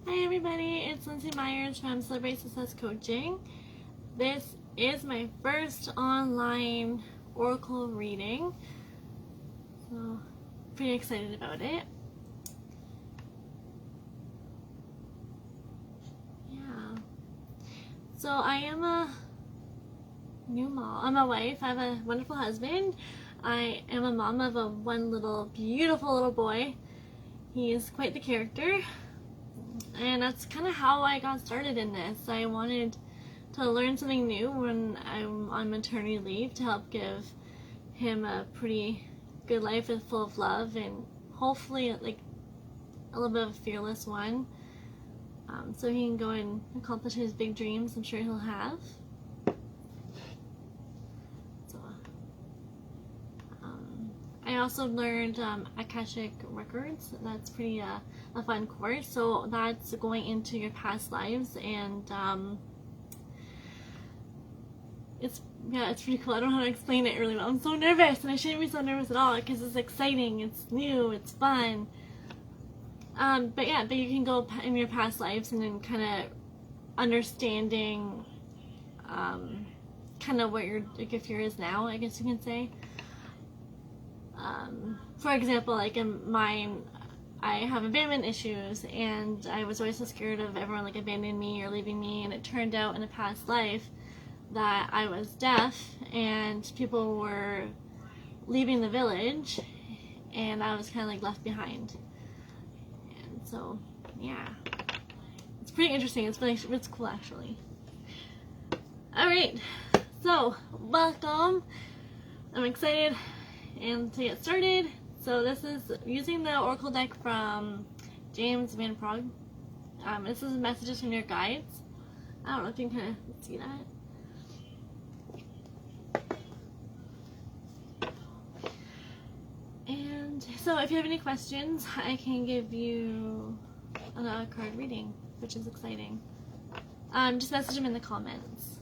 Hi everybody, it's Lindsay Myers from Celebrate Success Coaching. This is my first online oracle reading, so pretty excited about it. Yeah. So I am a new mom. I'm a wife. I have a wonderful husband. I am a mom of one little beautiful little boy. He is quite the character. And that's kind of how I got started in this. I wanted to learn something new when I'm on maternity leave to help give him a pretty good life full of love and hopefully like a little bit of a fearless one, so he can go and accomplish his big dreams I'm sure he'll have. I also learned Akashic Records. That's pretty a fun course. So that's going into your past lives, and it's pretty cool. I don't know how to explain it really well. I'm so nervous, and I shouldn't be so nervous at all because it's exciting, it's new, it's fun. But you can go in your past lives and then kind of understanding kind of what your gift here is now, I guess you can say. For example, like in mine, I have abandonment issues, and I was always so scared of everyone like abandoning me or leaving me, and it turned out in a past life that I was deaf and people were leaving the village and I was kind of like left behind. And so, yeah, it's pretty interesting. It's cool actually. Alright, so welcome. I'm excited and to get started. So this is using the Oracle deck from James Van Praagh. This is messages from your guides. I don't know if you can kind of see that. And so if you have any questions, I can give you a card reading, which is exciting. Just message them in the comments.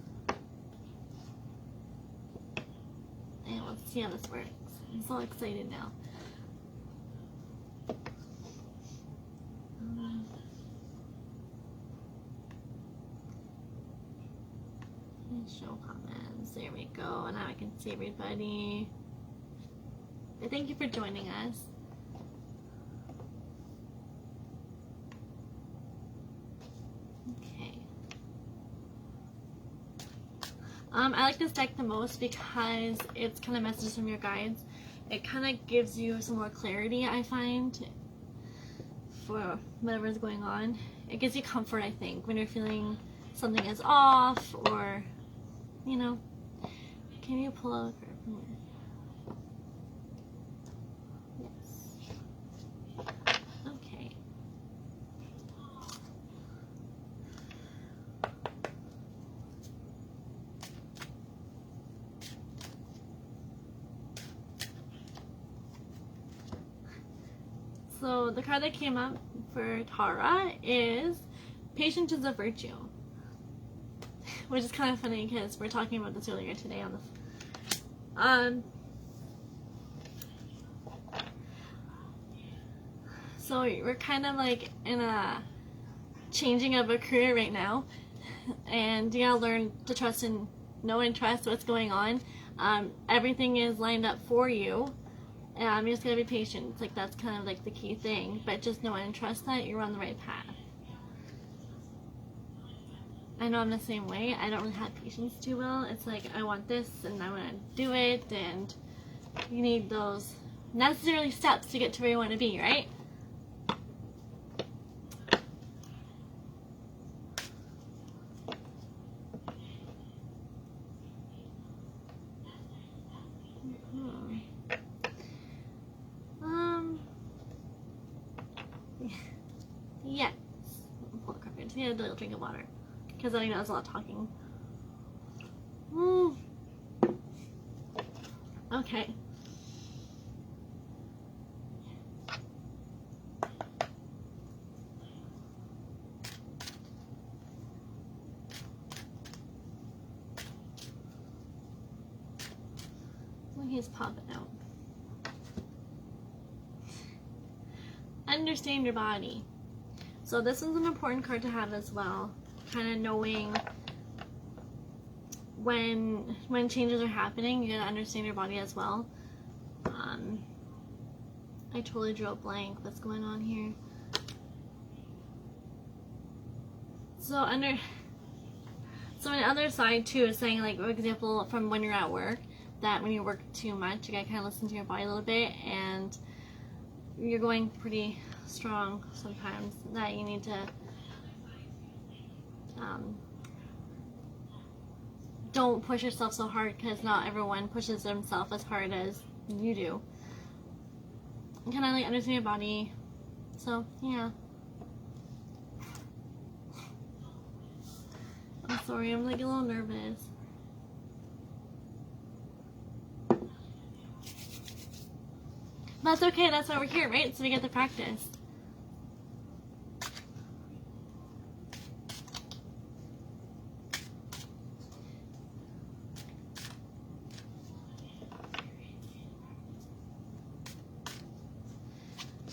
And let's see how this works. I'm so excited now. Show comments. There we go. Now I can see everybody. But thank you for joining us. Okay. I like this deck the most because it's kind of messages from your guides. It kind of gives you some more clarity, I find, for whatever's going on. It gives you comfort, I think, when you're feeling something is off or, you know. Can you pull out a card from here? Yes. Okay. So the card that came up for Tara is Patience is a Virtue, which is kind of funny because we're talking about this earlier today on the so we're kind of like in a changing of a career right now, and you gotta learn to trust and know and trust what's going on. Everything is lined up for you. You just gotta be patient. It's like that's kind of like the key thing, but just know and trust that you're on the right path. I know I'm the same way. I don't really have patience too well. It's like I want this and I want to do it, and you need those necessary steps to get to where you want to be, right? Yes. Pull the card. I just need a little drink of water because I think that was a lot of talking. Okay. Well, he's popping out. Understand your body. So this one's an important card to have as well. Kind of knowing when changes are happening, you gotta understand your body as well. I totally drew a blank. What's going on here? So on the other side too is saying, like, for example, from when you're at work, that when you work too much, you gotta kind of listen to your body a little bit, and you're going pretty strong sometimes, that you need to don't push yourself so hard, because not everyone pushes themselves as hard as you do. And kind of like understand your body. So yeah. I'm sorry, I'm like a little nervous. That's okay, that's why we're here, right? So we get to practice.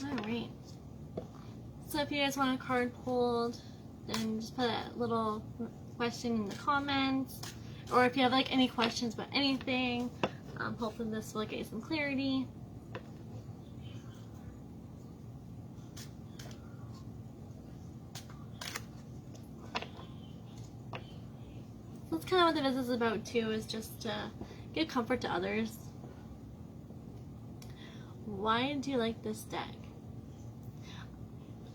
Alright. So if you guys want a card pulled, then just put a little question in the comments. Or if you have like any questions about anything, hopefully this will get you some clarity. That's kind of what the business is about too, is just to give comfort to others. Why do you like this deck?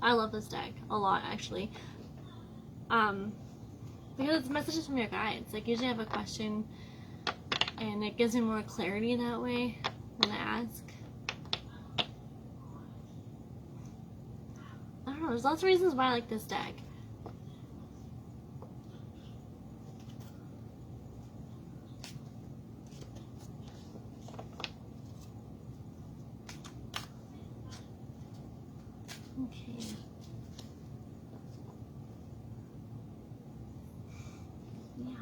I love this deck a lot, actually. Because it's messages from your guides. Like, usually I have a question and it gives me more clarity that way when I ask. I don't know, there's lots of reasons why I like this deck. Okay. Yeah.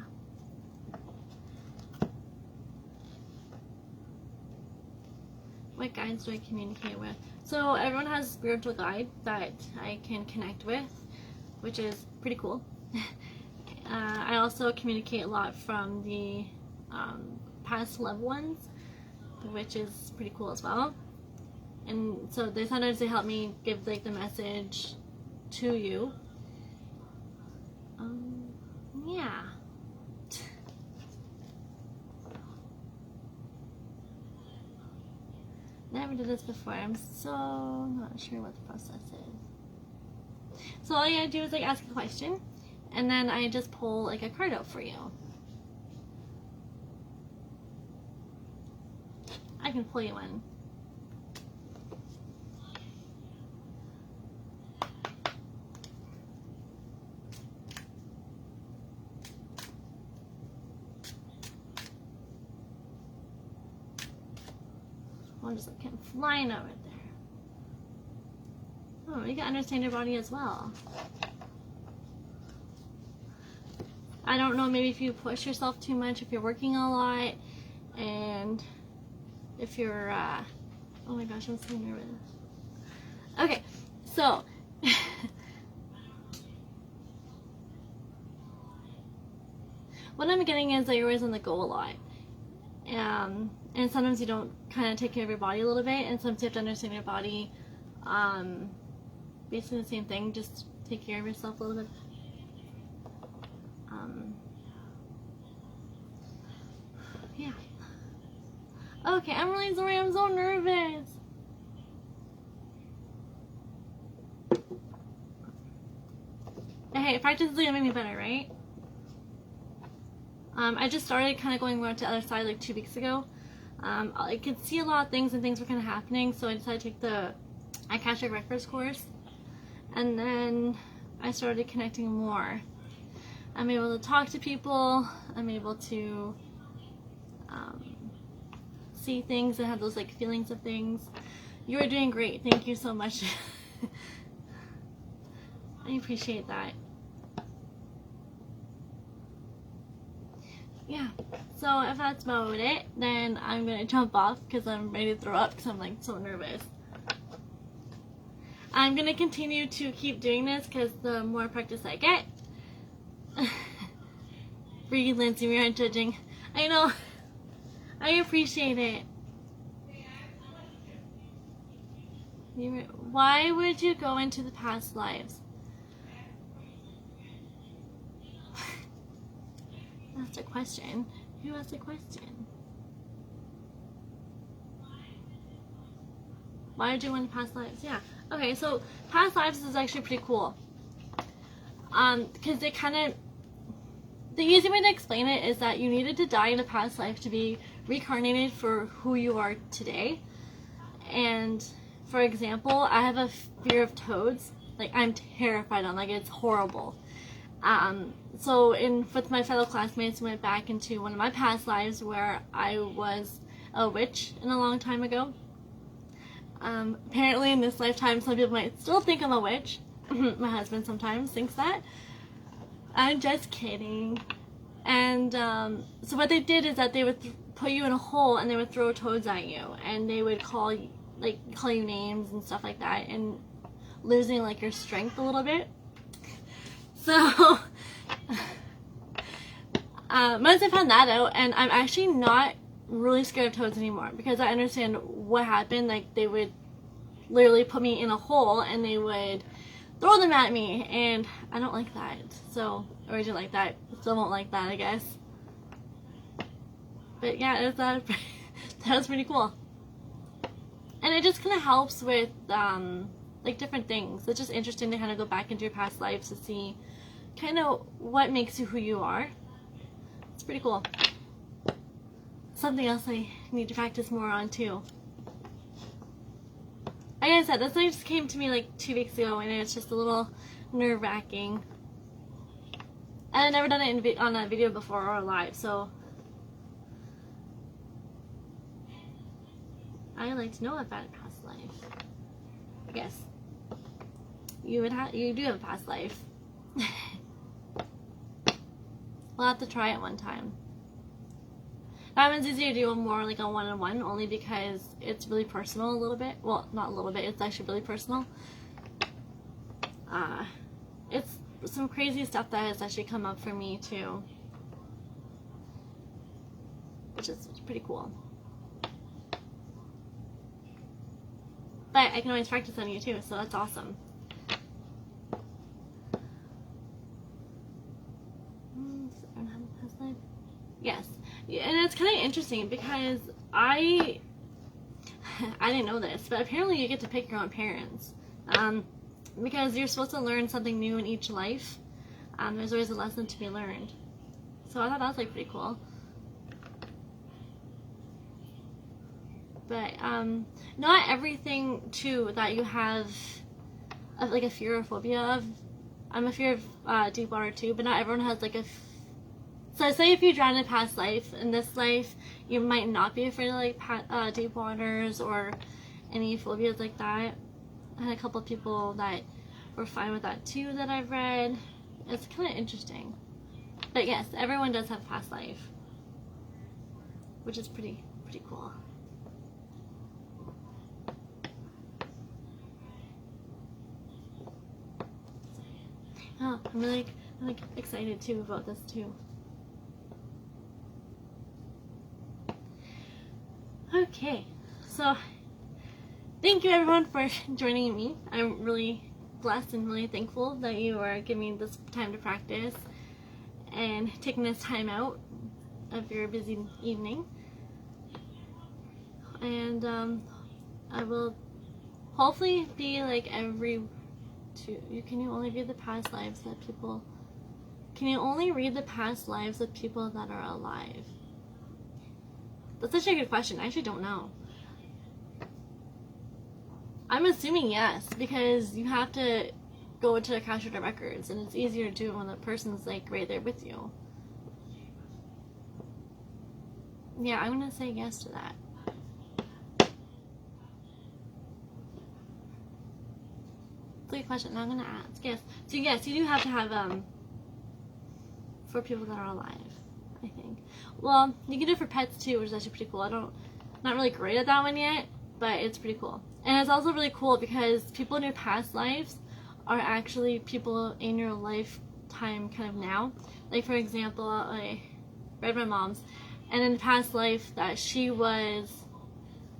What guides do I communicate with? So everyone has a spiritual guide that I can connect with, which is pretty cool. I also communicate a lot from the past loved ones, which is pretty cool as well. And so sometimes they help me give like the message to you. Yeah. Never did this before. I'm so not sure what the process is. So all you gotta do is like ask a question, and then I just pull like a card out for you. I can pull you one. I'm just like flying over there. Oh, you can understand your body as well. I don't know, maybe if you push yourself too much, if you're working a lot, and if you're, oh my gosh, I'm so nervous. Okay, so, what I'm getting is that you're always on the go a lot. And sometimes you don't kind of take care of your body a little bit, and sometimes you have to understand your body. Basically the same thing, just take care of yourself a little bit. Yeah. Okay, I'm really sorry, I'm so nervous. Hey, practice is gonna make me better, right? I just started kind of going more to the other side like 2 weeks ago. I could see a lot of things, and things were kind of happening, so I decided to take the Akashic Records course, and then I started connecting more. I'm able to talk to people, I'm able to see things and have those like feelings of things. You are doing great, thank you so much. I appreciate that. Yeah, so if that's about it, then I'm gonna jump off because I'm ready to throw up because I'm like so nervous. I'm gonna continue to keep doing this because the more practice I get. Breathe, Lindsay, we aren't judging. I know. I appreciate it. Why would you go into the past lives? That's a question. Who asked a question? Why would you want past lives? Yeah. Okay, so past lives is actually pretty cool. Because it kind of, the easy way to explain it is that you needed to die in a past life to be reincarnated for who you are today. And for example, I have a fear of toads. Like, I'm terrified of them. Like, it's horrible. So with my fellow classmates, we went back into one of my past lives where I was a witch in a long time ago. Apparently in this lifetime, some people might still think I'm a witch. My husband sometimes thinks that. I'm just kidding. And so what they did is that they would put you in a hole and they would throw toads at you, and they would call you names and stuff like that, and losing like your strength a little bit. So once I found that out, and I'm actually not really scared of toads anymore because I understand what happened. Like, they would literally put me in a hole and they would throw them at me, and I don't like that. So, or I didn't like that. Still won't like that, I guess. But yeah, it was, that was pretty cool. And it just kind of helps with like different things. It's just interesting to kind of go back into your past lives to see kind of what makes you who you are. It's pretty cool. Something else I need to practice more on too. Like I said, this thing just came to me like 2 weeks ago, and it's just a little nerve-wracking. And I've never done it on a video before or live, so I like to know about a past life. I guess you do have a past life. We'll have to try it one time. That one's easier to do more like a one-on-one, only because it's really personal a little bit. Well, not a little bit, it's actually really personal. It's some crazy stuff that has actually come up for me too, which is pretty cool. But I can always practice on you too, so that's awesome. Yes. And it's kind of interesting because I didn't know this, but apparently you get to pick your own parents. Because you're supposed to learn something new in each life. There's always a lesson to be learned. So I thought that was like pretty cool. But not everything too that you have like a fear or phobia of. I'm a fear of deep water too, but not everyone has like a. So say if you drown in a past life, in this life you might not be afraid of like deep waters or any phobias like that. I had a couple of people that were fine with that too that I've read. It's kind of interesting. But yes, everyone does have past life, which is pretty cool. Oh, I'm really excited too about this too. Okay, so thank you everyone for joining me. I'm really blessed and really thankful that you are giving me this time to practice and taking this time out of your busy evening. And I will hopefully be like every two. Can you only read the past lives that people? Can you only read the past lives of people that are alive? That's such a good question. I actually don't know. I'm assuming yes, because you have to go into the Akashic records, and it's easier to do when the person's like right there with you. Yeah, I'm gonna say yes to that. Good question. Now I'm gonna ask. Yes. So yes, you do have to have for people that are alive, I think. Well, you can do it for pets too, which is actually pretty cool. Not really great at that one yet, but it's pretty cool. And it's also really cool because people in your past lives are actually people in your lifetime kind of now. Like, for example, I read my mom's, and in the past life that she was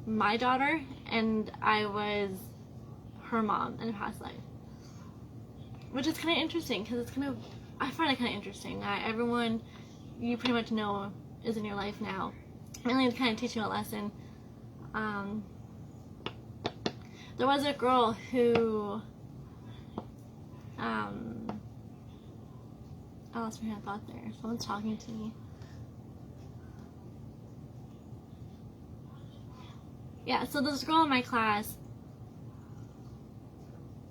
my daughter and I was her mom in the past life. Which is kind of interesting because it's kind of, I find it kind of interesting that everyone you pretty much know is in your life now. Mainly to kind of teach you a lesson. There was a girl who, I lost my thought there. Someone's talking to me. Yeah, so this girl in my class,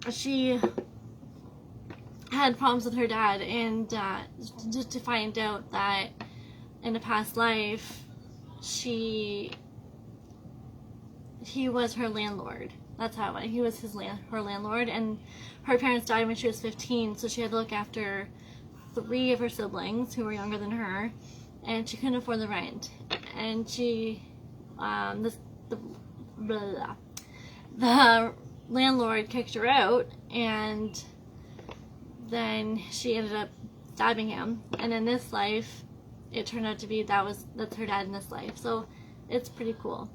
she had problems with her dad, and just to find out that in a past life, he was her landlord. That's how it went. He was her landlord, and her parents died when she was 15, so she had to look after 3 of her siblings who were younger than her, and she couldn't afford the rent. And she, the landlord kicked her out, and then she ended up stabbing him. And in this life, it turned out to be that's her dad in this life. So it's pretty cool.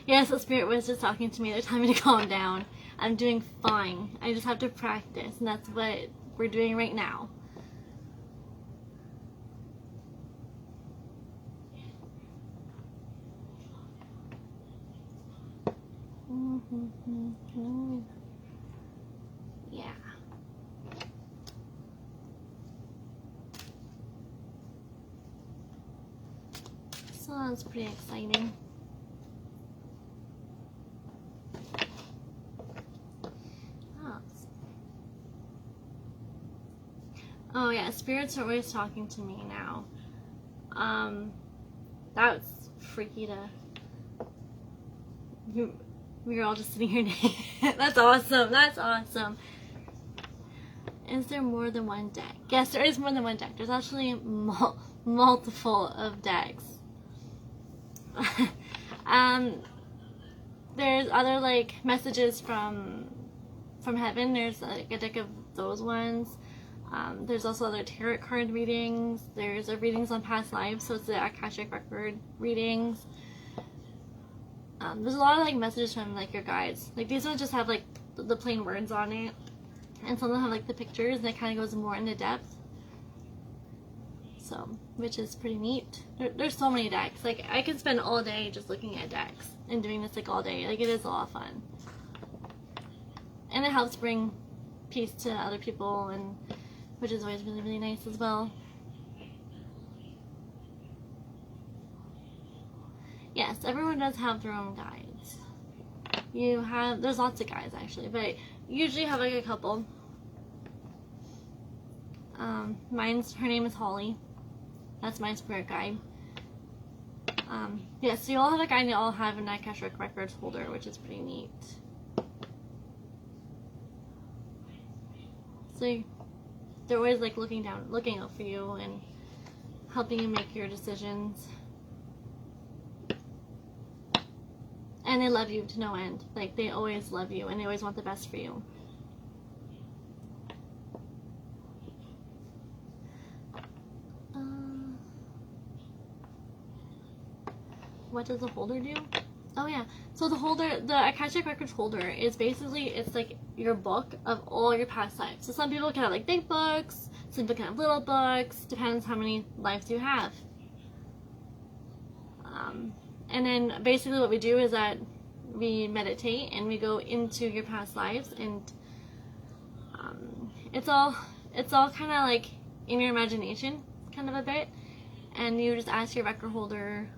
Yes, the spirit was just talking to me. They're telling me to calm down. I'm doing fine. I just have to practice, and that's what we're doing right now. Yeah. So that's pretty exciting. Oh yeah, spirits are always talking to me now. That's freaky to... We were all just sitting here. That's awesome. That's awesome. Is there more than one deck? Yes, there is more than one deck. There's actually multiple of decks. There's other like messages from heaven. There's like a deck of those ones. There's also other tarot card readings. There's readings on past lives, so it's the Akashic Record readings. There's a lot of like messages from like your guides. Like these ones just have like the plain words on it, and some of them have like the pictures, and it kind of goes more into depth. So, which is pretty neat. There's so many decks. Like I could spend all day just looking at decks and doing this like all day. Like it is a lot of fun, and it helps bring peace to other people, and which is always really, really nice as well. Yes, everyone does have their own guides. There's lots of guides actually, but usually you have like a couple. Her name is Holly. That's my spirit guide. Yeah, so you all have a guide, and you all have an Akashic Records holder, which is pretty neat. So they're always like looking out for you and helping you make your decisions. And they love you to no end. Like they always love you, and they always want the best for you. What does the holder do? Oh yeah, so the Akashic Records holder is basically, it's like your book of all your past lives. So some people can have like big books, some people can have little books, depends how many lives you have. And then basically what we do is that we meditate and we go into your past lives, and it's all kind of like in your imagination, kind of a bit, and you just ask your record holder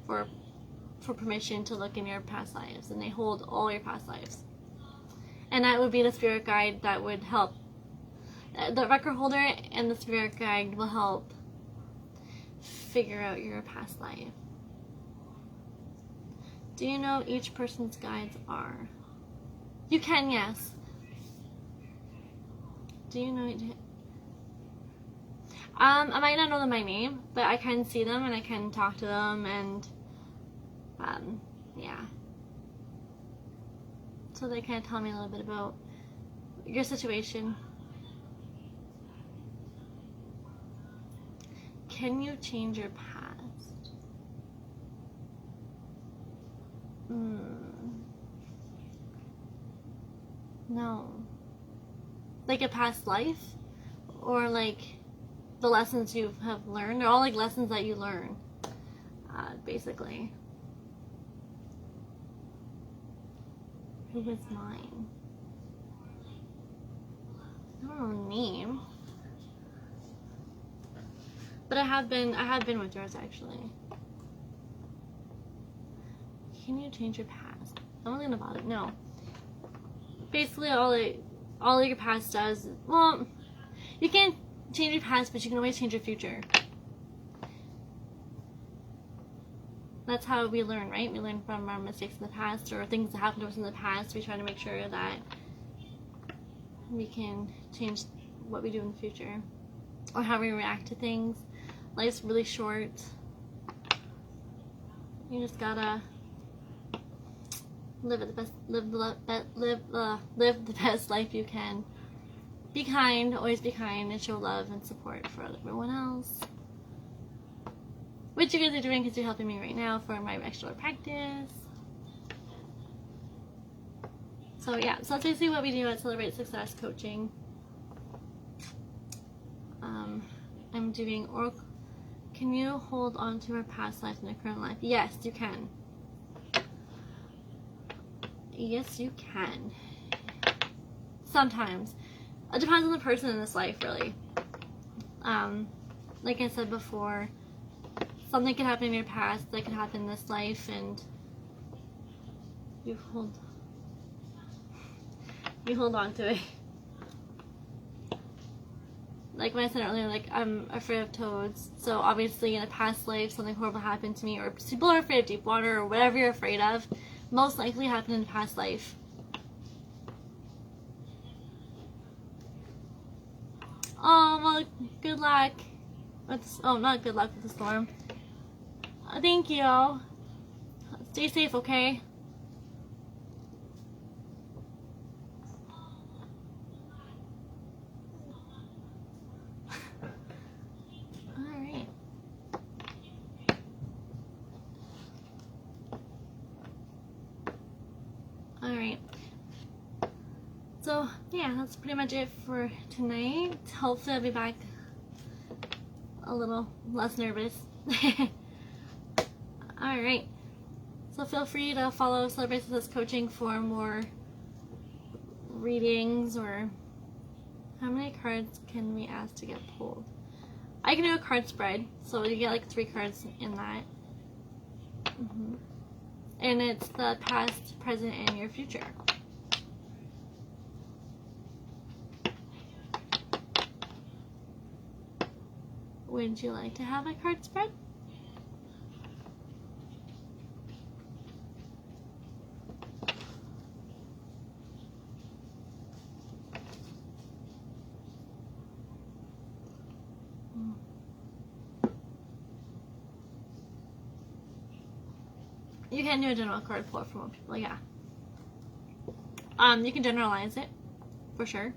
for permission to look in your past lives, and they hold all your past lives. And that would be the spirit guide that would help. The record holder and the spirit guide will help figure out your past life. Do you know each person's guides are? You can, yes. Do you know? I might not know them by name, but I can see them and I can talk to them, and yeah. So they kind of tell me a little bit about your situation. Can you change your past? No. Like a past life? Or like the lessons you have learned? They're all like lessons that you learn, basically. Who was mine? I don't know the name. But I have been with yours actually. Can you change your past? I'm not thinking about it. No. Basically, all your past does. Well, you can't change your past, but you can always change your future. That's how we learn, right? We learn from our mistakes in the past or things that happened to us in the past. We try to make sure that we can change what we do in the future or how we react to things. Life's really short. You just gotta live the best life you can. Be kind, always be kind, and show love and support for everyone else. Which you guys are doing because you're helping me right now for my extra practice. So yeah, so that's basically what we do at Celebrate Success Coaching. I'm doing Oracle. Can you hold on to our past life in the current life? Yes, you can. Yes, you can. Sometimes. It depends on the person in this life, really. Like I said before, something can happen in your past that can happen in this life, and you hold on to it. Like when I said earlier, like I'm afraid of toads. So obviously in a past life something horrible happened to me, or people are afraid of deep water, or whatever you're afraid of, most likely happened in a past life. Oh, well, good luck. Not good luck with the storm. Thank you. Stay safe, okay? Alright. So, yeah, that's pretty much it for tonight. Hopefully I'll be back a little less nervous. Alright. So feel free to follow Celebrate Success Coaching for more readings, or how many cards can we ask to get pulled? I can do a card spread, so you get like 3 cards in that. And it's the past, present, and your future. Would you like to have a card spread? You can do a general card pull for more people, yeah. You can generalize it, for sure.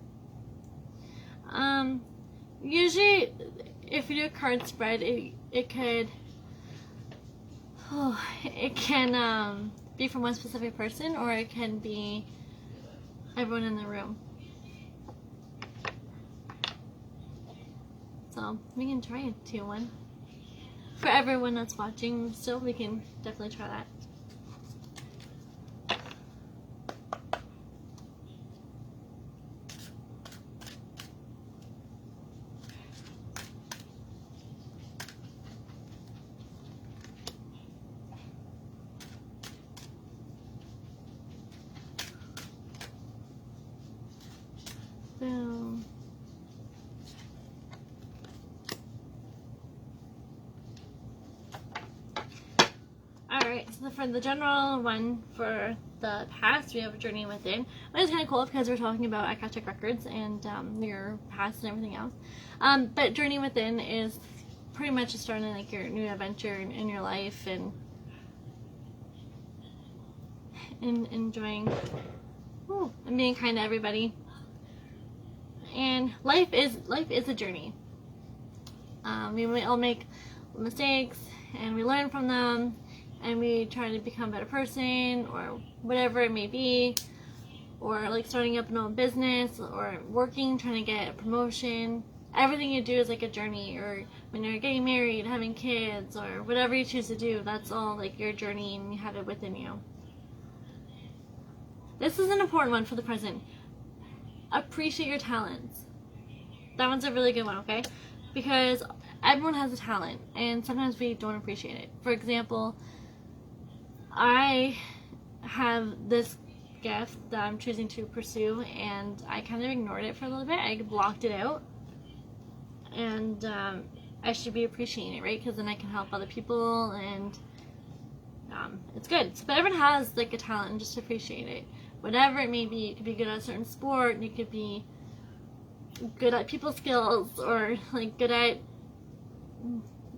Usually, if you do a card spread, it can be from one specific person, or it can be everyone in the room. So we can try a 2-1 for everyone that's watching. Still, we can definitely try that. Boom. Alright, so for the general one for the past, we have a Journey Within. Which is kind of cool because we're talking about Akashic Records and your past and everything else. But Journey Within is pretty much just starting like your new adventure in your life, and and enjoying and being kind to everybody. And life is a journey. We all make mistakes and we learn from them, and we try to become a better person or whatever it may be, or like starting up an own business or working, trying to get a promotion. Everything you do is like a journey, or when you're getting married, having kids, or whatever you choose to do, that's all like your journey and you have it within you. This is an important one for the present. Appreciate your talents. That one's a really good one, okay? Because everyone has a talent, and sometimes we don't appreciate it. For example, I have this gift that I'm choosing to pursue, and I kind of ignored it for a little bit. I blocked it out, and I should be appreciating it, right? Because then I can help other people, and it's good. So, but everyone has like a talent, and just appreciate it. Whatever it may be, you could be good at a certain sport, you could be good at people skills, or like good at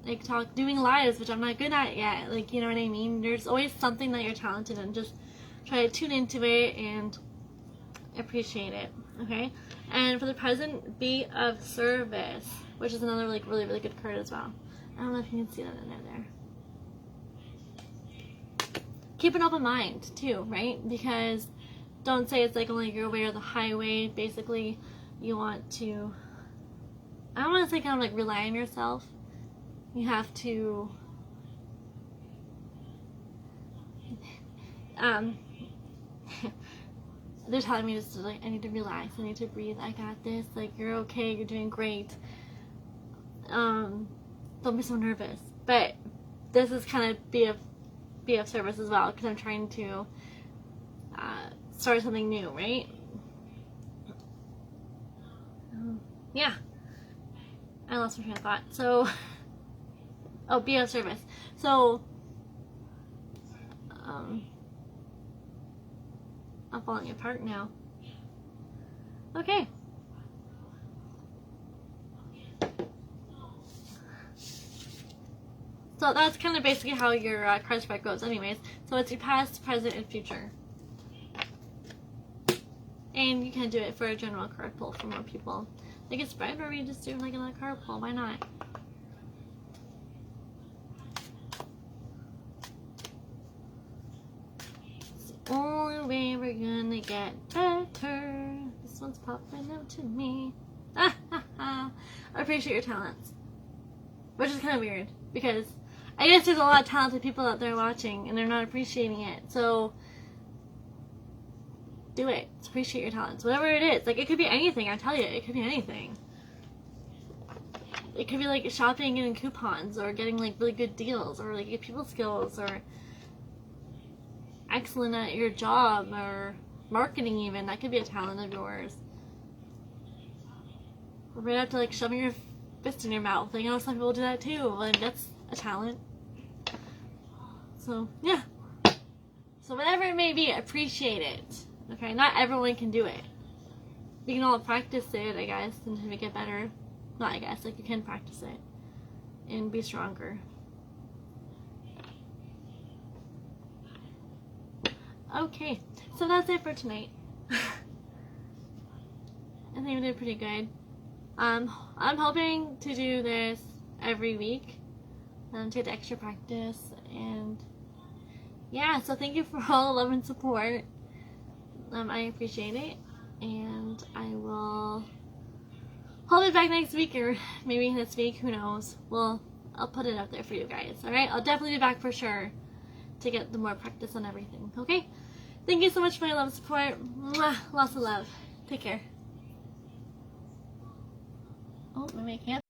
like doing lives, which I'm not good at yet. Like, you know what I mean? There's always something that you're talented in. Just try to tune into it and appreciate it. Okay? And for the present, be of service, which is another like really, really good card as well. I don't know if you can see that in there. Keep an open mind too, right? Because don't say it's like only your way or the highway. Basically, you want to, I don't want to say kind of like rely on yourself. You have to they're telling me just like, I need to relax, I need to breathe, I got this, like, you're okay, you're doing great. Don't be so nervous. But this is kind of be of service as well, because I'm trying to start something new, right? Yeah, I lost my train of thought. So be of service. So I'm falling apart now. Okay. So that's kind of basically how your card spread goes anyways. So it's your past, present, and future. And you can do it for a general card pull for more people. Like a spread, or you just do like another card pull. Why not? It's the only way we're gonna get better. This one's popping out to me. Appreciate your talents. Which is kind of weird, because I guess there's a lot of talented people out there watching and they're not appreciating it. So do it. Appreciate your talents. Whatever it is. Like, it could be anything, I tell you. It could be anything. It could be like shopping and coupons, or getting like really good deals, or like people skills, or excellent at your job, or marketing even. That could be a talent of yours. Or right up to like shoving your fist in your mouth. Like, you know, some people do that too. Like, that's a talent. So, yeah. So whatever it may be, appreciate it. Okay, not everyone can do it. We can all practice it, I guess, and to make it better. Not I guess, like, you can practice it and be stronger. Okay, so that's it for tonight. I think we did pretty good. I'm hoping to do this every week to get extra practice, and yeah, so thank you for all the love and support. I appreciate it, and I will hold it back next week, or maybe this week, who knows. I'll put it out there for you guys, alright? I'll definitely be back for sure to get the more practice on everything, okay? Thank you so much for your love and support. Mwah, lots of love. Take care. Oh, maybe I can't.